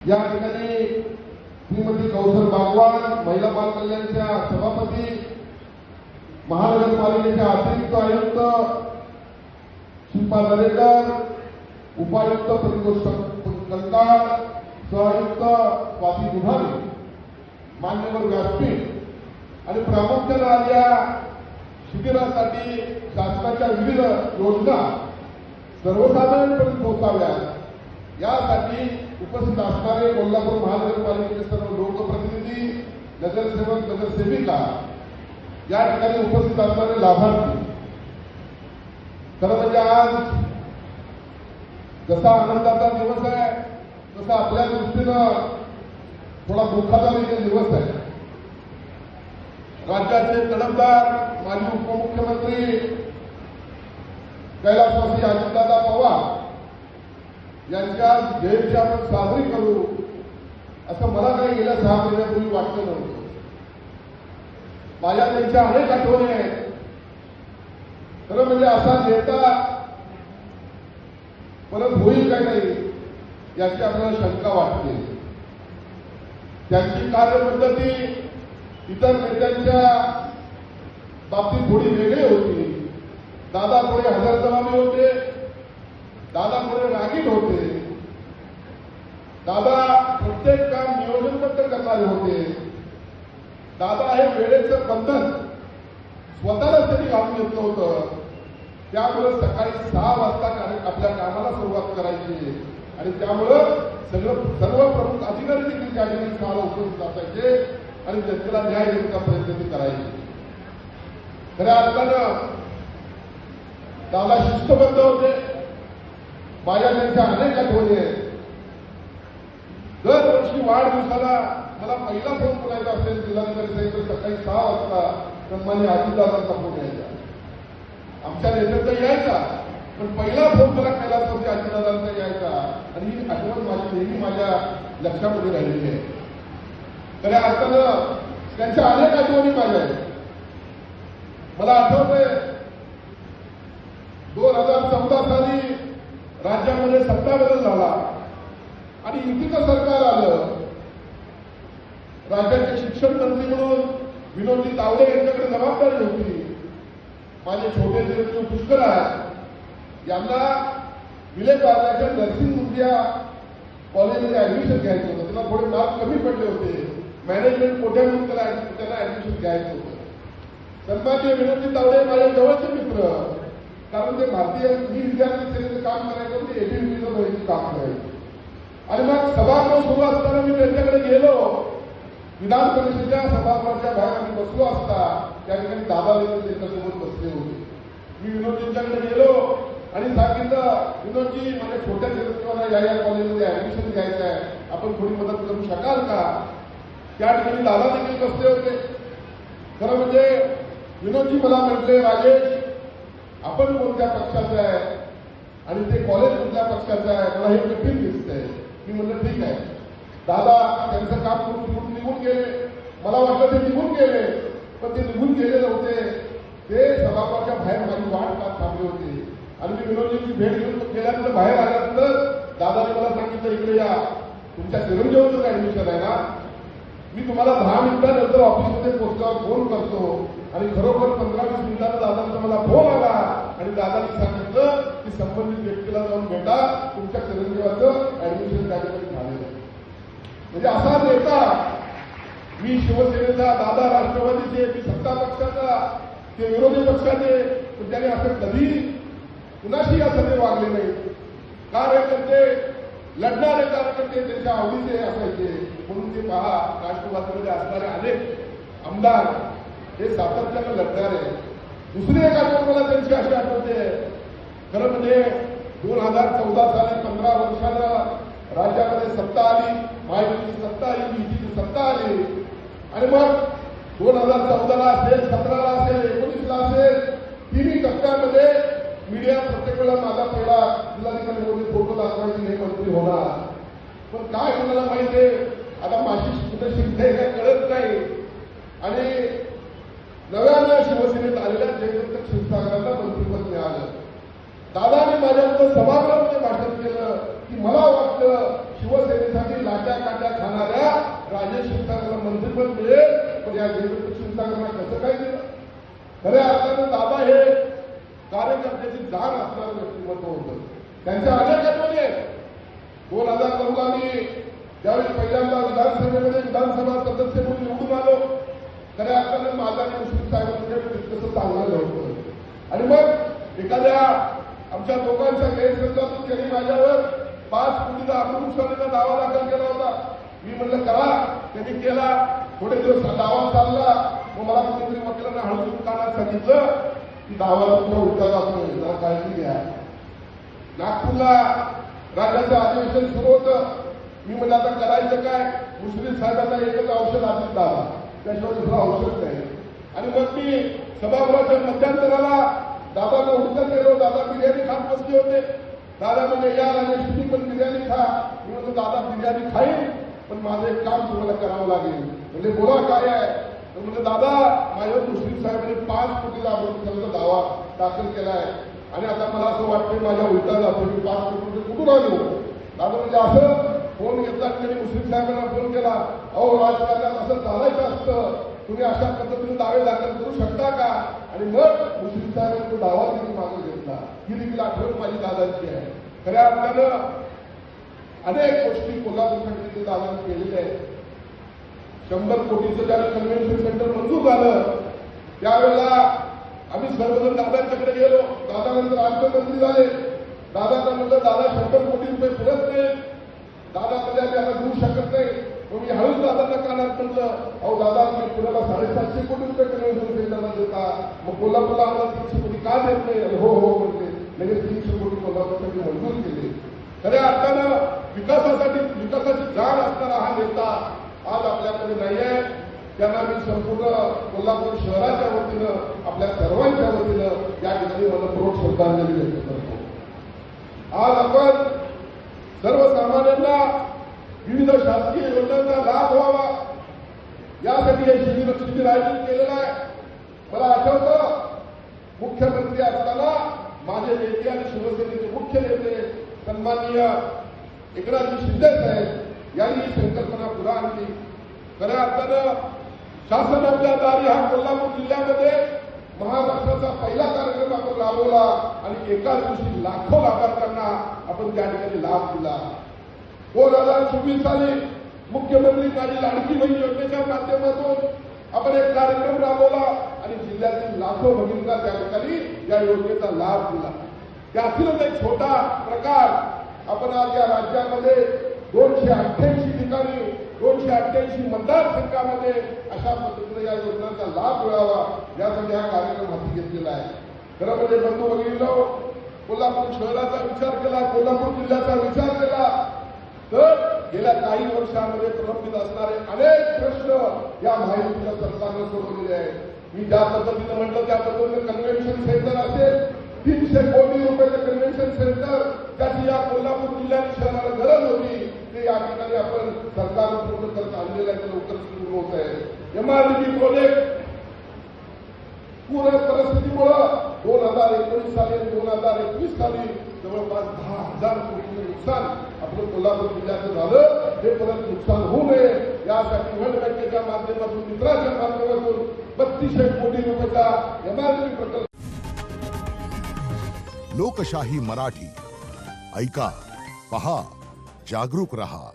या ठिकाणी श्रीमती कौशल बागवान महिला बाल कल्याणच्या सभापती, महानगरपालिकेच्या अतिरिक्त आयुक्त शिल्पा दरेकर, उपायुक्त संतोष कंकाळ, सहआयुक्त स्वाती दुधारे, मान्यवर व्यासपीठ आणि प्रामुख्याने आज या शिबिरासाठी शासनाच्या विविध योजना सर्वसाधारणपणे पोहोचाव्यात यासाठी उपस्थित असणारे कोल्हापूर महानगरपालिकेचे सर्व लोकप्रतिनिधी, नगरसेवक, नगरसेविका, या ठिकाणी उपस्थित असणारे लाभार्थी, खरं म्हणजे आज जसा आनंदाचा दिवस आहे तसा आपल्या दृष्टीनं थोडा दुःखाचा दिवस आहे. राज्याचे तडफदार माजी उपमुख्यमंत्री कैलासवासी अजितदादा पवार यांच्या जयंती आपण साजरी करू असं मला काही गेल्या 6 महिन्यापूर्वी वाटलं नव्हतं. माझ्या त्यांच्या अनेक आठवणी आहेत. खरं म्हणजे असा नेता परत होईल काय नाही याची आपल्याला शंका वाटते. त्यांची कार्यपद्धती इतर नेत्यांच्या बाबतीत थोडी वेगळी होती. दादा थोडे हजरजबाबी होते, दादा थोडे रागीट होते, दादा प्रत्येक काम नियोजनबद्ध करणारे होते. दादा हे वेळेचं बंधन स्वतःलाच त्यांनी घालून घेतलं होतं. त्यामुळे सकाळी 6 वाजता आपल्या कामाला सुरुवात करायची आणि त्यामुळं सर्व प्रमुख अधिकारी देखील त्या ठिकाणी 6ला उपस्थित असायचे आणि जनतेला न्याय देण्याचा प्रयत्न ते करायचे. खऱ्या अर्थानं दादा शिस्तबद्ध होते. माझ्या त्यांच्या अनेक आठवणी आहेत. दरवर्षी वाढदिवसाला मला पहिला फोन करायचा असेल जिल्हाधिकारी साहेब सकाळी 6 वाजता सन्मान्य अजितदादांचा फोन यायचा. आमच्या नेत्यांचा यायचा पण पहिला फोन मला कैलासवासी अजितदादांचा यायचा आणि ही आठवण माझी नेहमी माझ्या लक्षामध्ये राहिलेली आहे. खऱ्या अर्थानं त्यांच्या अनेक आठवणी माझ्या आहेत. मला आठवतंय 2014 साली राज्यामध्ये सत्ता बदल झाला आणि युतीचं सरकार आलं. राज्याचे शिक्षण मंत्री म्हणून विनोदजी तावडे यांच्याकडे जबाबदारी होती. माझे छोटे जिल्हे पुष्कराज यांना विलेपार्ल्याच्या नर्सिंग इंडिया कॉलेजमध्ये ऍडमिशन घ्यायचं होतं. त्यांना थोडे मार्क कमी पडले होते. मॅनेजमेंट कोट्यातून त्यांना ऍडमिशन घ्यायचं होतं. सन्माननीय विनोदजी तावडे माझ्या जवळचे मित्र, कारण ते भारतीय विद्यार्थी सेनेचं काम करायचं होते, एबीव्हीपीचं भरतीचं काम करायचं. आणि मग सभागृह सुरू असताना मी त्यांच्याकडे गेलो. विधान परिषदेच्या सभागृहाच्या बाहेर आम्ही बसलो असता त्या ठिकाणी दादा त्यांच्यासोबत बसले होते. मी विनोदजींच्याकडे गेलो आणि सांगितलं, विनोदजी माझ्या छोट्या चिरंजीवांना या कॉलेजमध्ये ऍडमिशन घ्यायचं आहे, आपण थोडी मदत करू शकाल का? त्या ठिकाणी दादा देखील बसले होते. खरं म्हणजे विनोदजी मला म्हटले, राजेश आपण कोणत्या पक्षाचं आहे आणि ते कॉलेज कुठल्या पक्षाचं आहे, मला हे कठीण दिसतंय. मी म्हणलं ठीक आहे. दादा त्यांचं काम करून निघून गेले. मला वाटलं ते निघून गेले पण ते निघून गेले नव्हते. ते सभागृहाच्या बाहेर माझी वाट पाहत थांबले होते आणि मी विनोदजींची भेट घेऊन गेल्यानंतर बाहेर आल्यानंतर दादाने मला सांगितलं, इकडे या, तुमच्या चिरंजीवाचं ऍडमिशन आहे ना, मी तुम्हाला 10 मिनिटानंतर ऑफिसमध्ये पोहोचल्यावर फोन करतो. आणि खरोखर 15-20 मिनिटांना दादांचा मला फोन आला आणि दादांनी सांगितलं की संबंधित व्यक्तीला जाऊन भेटा, तुमच्या चिरंजीवाचं ऍडमिशन त्या ठिकाणी झालेलं आहे. म्हणजे असा नेता, मी शिवसेनेचा, दादा राष्ट्रवादीचे, मी सत्ता पक्षाचा, ते विरोधी पक्षाचे, पण त्याने असं कधी कुणाशी असं ते वागले नाही. कार्यकर्ते, लढणारे कार्यकर्ते त्यांच्या आवडीचे असायचे. म्हणून ते पहा, राष्ट्रवादीमध्ये असणारे अनेक आमदार हे सातत्यानं लढणारे. दुसरी एक आठवण मला त्यांची अशी आठवते. खरं म्हणजे 2014 साली 15 वर्षानं राज्यामध्ये सत्ता आली, महायुतीची सत्ता आली, युतीची सत्ता आली आणि मग 2014ला असेल, 17ला असेल, 19ला असेल, तिन्ही टप्प्यामध्ये मीडिया प्रत्येक वेळा माझा पहिला जिल्हाधिकारी फोटो दाखवायची, हे मंत्री होणार. पण काय कोणाला माहिती आहे, आता माझी कुठे शिकते काय कळत नाही. आणि नव्यानं शिवसेनेत आलेल्या जयवंत क्षीरसागरांना मंत्रिपद मिळालं. दादाने माझ्याबद्दल सभागृहामध्ये भाषण केलं की मला वाटलं शिवसेनेसाठी लाट्या काट्या खाणाऱ्या राजेश क्षीरसागरला मंत्रिपद मिळेल, पण या देवेंद्र क्षीरसागरला कसं काय दिलं? खऱ्या अर्थानं दादा हे कार्यकर्त्याची जाण असणारं व्यक्तिमत्व होतं. त्यांच्या अनेक आठवणी आहेत. 2009ला मी ज्यावेळी पहिल्यांदा विधानसभेमध्ये विधानसभा सदस्य म्हणून निवडून आलो, खऱ्या अर्थानं माझा आणि मुश्रीफ साहेबांचे तितकंसं चांगलं नव्हतं. आणि मग एखाद्या आमच्या लोकांच्या गैरसमजातून त्यांनी माझ्यावर 5 कोटीचा अमृतसरचा दावा दाखल केला होता. मी म्हणलं करा, त्यांनी केला. थोडे दिवस दावा चालला, मग मला कुठेतरी वकिलांना हळून कानात सांगितलं की दावा तुमचा उलटा जातोय, जरा काळजी घ्या. नागपूरला राज्याचं अधिवेशन सुरू होतं. मी म्हणलं आता करायचं काय? मुश्रीफ साहेबांना एकच औषध आधीच दावा, त्याशिवाय दुसरं औषध नाही. आणि मग मी सभागृहाच्या मध्यंतराला दादाला उलटं केलो. दादा बिर्याणी खात बसले होते. दादा म्हणजे या आणि तुम्ही पण बिर्याणी खा. मी म्हणतो दादा बिर्याणी खाईन, पण माझं एक काम तुम्हाला करावं लागेल. म्हणजे बोला काय आहे? तर म्हणजे दादा माझ्यावर मुश्रीफ साहेबांनी 5 कोटीचा अमृतसरचा दावा दाखल केलाय आणि आता मला असं वाटतं माझ्या उलटा जातो मी 5 कोटी कुठून आलो? दादा म्हणजे असं फोन घेतला आणि त्यांनी मुश्रीफ साहेबांना फोन केला, अहो राजकारणात असं चालायचं असतं, तुम्ही अशा पद्धतीने दावे दाखल करू शकता का? आणि मग मुश्रीफ साहेबांनी तो दावा त्यांनी मागे घेतला. ही देखील आठवण माझी दादांची आहे. खऱ्या अर्थानं अनेक गोष्टी कोल्हापूरसाठी दादांनी केलेल्या आहेत. 100 कोटीचं ज्यावेळी कन्व्हेन्शन सेंटर मंजूर झालं त्यावेळेला आम्ही सर्वजण दादांच्याकडे गेलो. दादानंतर अर्थमंत्री झाले. दादांना म्हणलं दादा 100 कोटी रुपये पुरत नाही. दादा म्हणजे आम्ही आता देऊ शकत नाही. मग मी हळूच दादांना कानात म्हटलं, अहो दादा मी पुण्याला 750 कोटी रुपये कन्व्हेन्शन सेंटरला देता, मग कोल्हापूरला आम्हाला 300 कोटी का देत नाही? हो हो म्हणते. लगेच 300 कोटी कोल्हापूरसाठी मंजूर केले. खऱ्या अर्थानं विकासाची जाण असणारा हा नेता आज आपल्याकडे नाही आहे. त्यांना मी संपूर्ण कोल्हापूर शहराच्या वतीनं आपल्या सर्वांच्या वतीनं या ठिकाणी मनपूर्वक श्रद्धांजली व्यक्त करतो. आज आपण सर्वसामान्यांना विविध शासकीय योजनांचा लाभ व्हावा यासाठी हे शिबिर आयोजित केलेलं आहे. मला आठवतं मुख्यमंत्री असताना माझे नेते आणि शिवसेनेचे मुख्य नेते सन्माननीय एकनाथजी शिंदे साहेब यांनी ही संकल्पना पुढे आणली. खऱ्या अर्थानं शासनाच्या दारी हा कोल्हापूर जिल्ह्यामध्ये महाराष्ट्राचा पहिला कार्यक्रम आपण राबवला आणि एकाच दिवशी लाखो लाभार्थ्यांना आपण त्या ठिकाणी लाभ दिला. 2024 साली मुख्यमंत्री माझी लाडकी बहीण योजनेच्या माध्यमातून आपण एक कार्यक्रम राबवला आणि जिल्ह्यातील लाखो भगिनींना त्या ठिकाणी या योजनेचा लाभ दिला. त्यातीलच एक छोटा प्रकार आपण आज या राज्यामध्ये 288 ठिकाणी 288 मतदारसंघामध्ये अशा पद्धतीने या योजनांचा लाभ मिळावा यासाठी हा कार्यक्रम हाती घेतलेला आहे. खरं म्हणजे बंधू भगिनींनो, कोल्हापूर शहराचा विचार केला, कोल्हापूर जिल्ह्याचा विचार केला तर गेल्या काही वर्षांमध्ये प्रलंबित असणारे अनेक प्रश्न या महायुतीच्या सरकारनं सोडवलेले आहेत. मी ज्या पद्धतीनं म्हटलं त्या पद्धतीनं कन्व्हेन्शन सेंटर असेल, 300 कोटी रुपयाचं कन्व्हेन्शन सेंटर ज्याची या कोल्हापूर जिल्ह्यात शहराला गरज होती ते या ठिकाणी आपण सरकारनं पूर्ण करत आणलेलं आहे. लवकरच पूर्ण होत आहे. MRDP प्रोजेक्ट पूर्ण परिस्थितीमुळं 2019 साली आणि 2021 साली जवळपास 10,000 कोटींचं नुकसान आपलं कोल्हापूर जिल्ह्याचं झालं. हे परत नुकसान होऊ नये यासाठी वर्ल्ड बँकेच्या माध्यमातून मित्राच्या माध्यमातून 3200 कोटी रुपयाचा MRDP प्रकल्प. लोकशाही मराठी ऐका, पहा, जागरूक रहा.